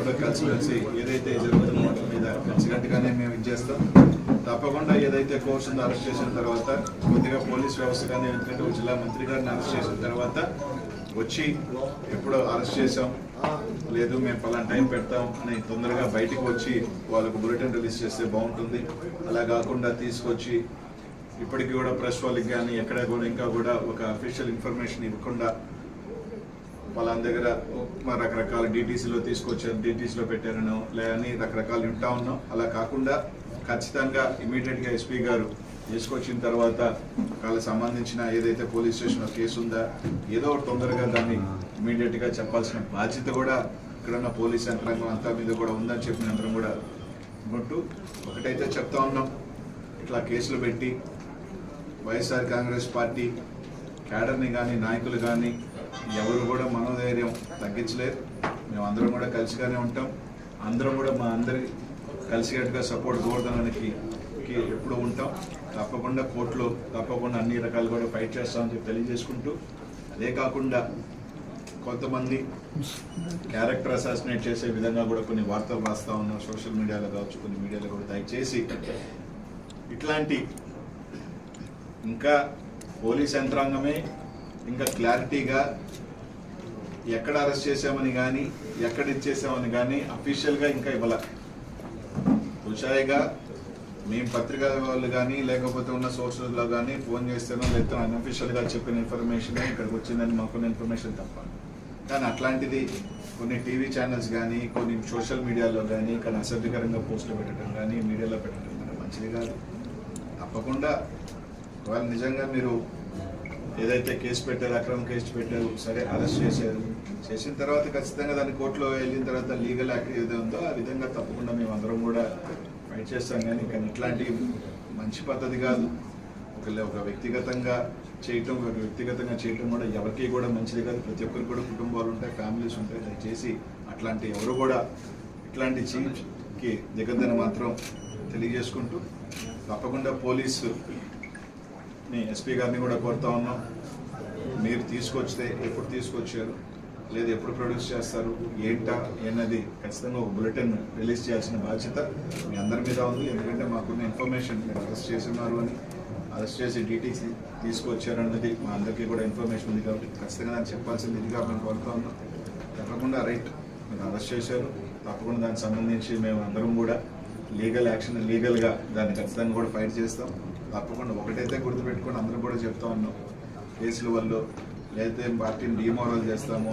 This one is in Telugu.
తప్పకుండా కలిసి ఏదైతే జరుగుతున్న వాటి మీద కలిసికట్టుగానే మేము ఇచ్చేస్తాం. తప్పకుండా ఏదైతే కోర్సును అరెస్ట్ చేసిన తర్వాత కొద్దిగా పోలీస్ వ్యవస్థ కానీ ఎందుకంటే జిల్లా మంత్రి గారిని అరెస్ట్ చేసిన తర్వాత వచ్చి ఎప్పుడో అరెస్ట్ చేసాం లేదు మేము పలానా టైం పెడతాం అని తొందరగా బయటికి వచ్చి వాళ్ళకు బులెటిన్ రిలీజ్ చేస్తే బాగుంటుంది. అలా కాకుండా తీసుకొచ్చి ఇప్పటికీ కూడా ప్రెస్ వాళ్ళకి కానీ ఎక్కడ కూడా ఇంకా కూడా ఒక అఫీషియల్ ఇన్ఫర్మేషన్ ఇవ్వకుండా వాళ్ళ దగ్గర రకరకాల డీటీసీలో తీసుకొచ్చారు, డీటీసీలో పెట్టారనో లేదని రకరకాలు వింటా ఉన్నాం. అలా కాకుండా ఖచ్చితంగా ఇమీడియట్గా ఎస్పీ గారు తీసుకొచ్చిన తర్వాత వాళ్ళకి సంబంధించిన ఏదైతే పోలీస్ స్టేషన్లో కేసు ఉందా ఏదో తొందరగా దాన్ని ఇమీడియట్గా చెప్పాల్సిన బాధ్యత కూడా ఇక్కడున్న పోలీస్ యంత్రాంగం అంతా మీద కూడా ఉందని చెప్పిన అందరం కూడా అనుకుంటూ ఒకటైతే చెప్తా ఉన్నాం, ఇట్లా కేసులు పెట్టి వైఎస్ఆర్ కాంగ్రెస్ పార్టీ క్యాడర్ని కానీ నాయకులు కానీ ఎవరు కూడా మనోధైర్యం తగ్గించలేరు. మేమందరం కూడా కలిసిగానే ఉంటాం. అందరం కూడా మా అందరి కలిసికట్టుగా సపోర్ట్ గోవర్ధనానికి ఎప్పుడు ఉంటాం. తప్పకుండా కోర్టులో తప్పకుండా అన్ని రకాలు కూడా ఫైట్ చేస్తామని చెప్పి తెలియజేసుకుంటూ, అదే కాకుండా కొంతమంది క్యారెక్టర్ అసాసినేట్ చేసే విధంగా కూడా కొన్ని వార్తలు రాస్తా ఉన్నాం సోషల్ మీడియాలో కావచ్చు, కొన్ని మీడియాలో కూడా. దయచేసి ఇట్లాంటి ఇంకా పోలీస్ యంత్రాంగమే ఇంకా క్లారిటీగా ఎక్కడ అరెస్ట్ చేసామని కానీ ఎక్కడ ఇచ్చేసామని కానీ అఫీషియల్గా ఇంకా ఇవ్వాల. ఉషాయిగా మేము పత్రికా వాళ్ళు కానీ లేకపోతే ఉన్న సోర్సెస్లో కానీ ఫోన్ చేస్తేనో లేకపోతే అన్అఫీషియల్గా చెప్పిన ఇన్ఫర్మేషన్ ఇక్కడికి వచ్చిందని మాకున్న ఇన్ఫర్మేషన్ తప్ప. కానీ అట్లాంటిది కొన్ని టీవీ ఛానల్స్ కానీ కొన్ని సోషల్ మీడియాలో కానీ కానీ అసభ్యకరంగా పోస్టులు పెట్టడం కానీ మీడియాలో పెట్టడం కానీ మంచిది కాదు. తప్పకుండా వాళ్ళు నిజంగా మీరు ఏదైతే కేసు పెట్టారు, అక్రమ కేసు పెట్టారు, సరే అరెస్ట్ చేశారు, చేసిన తర్వాత ఖచ్చితంగా దాన్ని కోర్టులో వెళ్ళిన తర్వాత లీగల్ యాక్ట్ ఏదో ఉందో ఆ విధంగా తప్పకుండా మేము అందరం కూడా ఫైట్ చేస్తాం. కానీ ఇట్లాంటి మంచి పద్ధతి కాదు. ఒక వ్యక్తిగతంగా చేయటం కూడా ఎవరికి కూడా మంచిది కాదు. ప్రతి ఒక్కరికి కూడా కుటుంబాలు ఉంటాయి, ఫ్యామిలీస్ ఉంటాయి. దయచేసి అట్లాంటి ఎవరు కూడా ఇట్లాంటి చీజ్కి దిగద్దని మాత్రం తెలియజేసుకుంటూ తప్పకుండా పోలీసు ఎస్పీ గారిని కూడా కోరుతా ఉన్నాం, మీరు తీసుకొచ్చితే ఎప్పుడు తీసుకొచ్చారు లేదా ఎప్పుడు ప్రొడ్యూస్ చేస్తారు ఏంటా అన్నది ఖచ్చితంగా ఒక బులెటిన్ రిలీజ్ చేయాల్సిన బాధ్యత మీ అందరి మీద ఉంది. ఎందుకంటే మాకున్న ఇన్ఫర్మేషన్ మీరు అరెస్ట్ చేస్తున్నారు అని, అరెస్ట్ చేసి డీటీసీ తీసుకొచ్చారన్నది మా అందరికీ కూడా ఇన్ఫర్మేషన్ ఉంది కాబట్టి ఖచ్చితంగా దాన్ని చెప్పాల్సింది ఇదిగా మేము కోరుతా ఉన్నాం. తప్పకుండా రైట్ మీరు అరెస్ట్ చేశారు, తప్పకుండా దానికి సంబంధించి మేము అందరం కూడా లీగల్ యాక్షన్ లీగల్గా దాన్ని ఖచ్చితంగా కూడా ఫైట్ చేస్తాం. తప్పకుండా ఒకటైతే గుర్తుపెట్టుకొని అందరూ కూడా చెప్తా ఉన్నాం, కేసుల వల్ల లేకపోతే పార్టీని డిమోరల్ చేస్తాము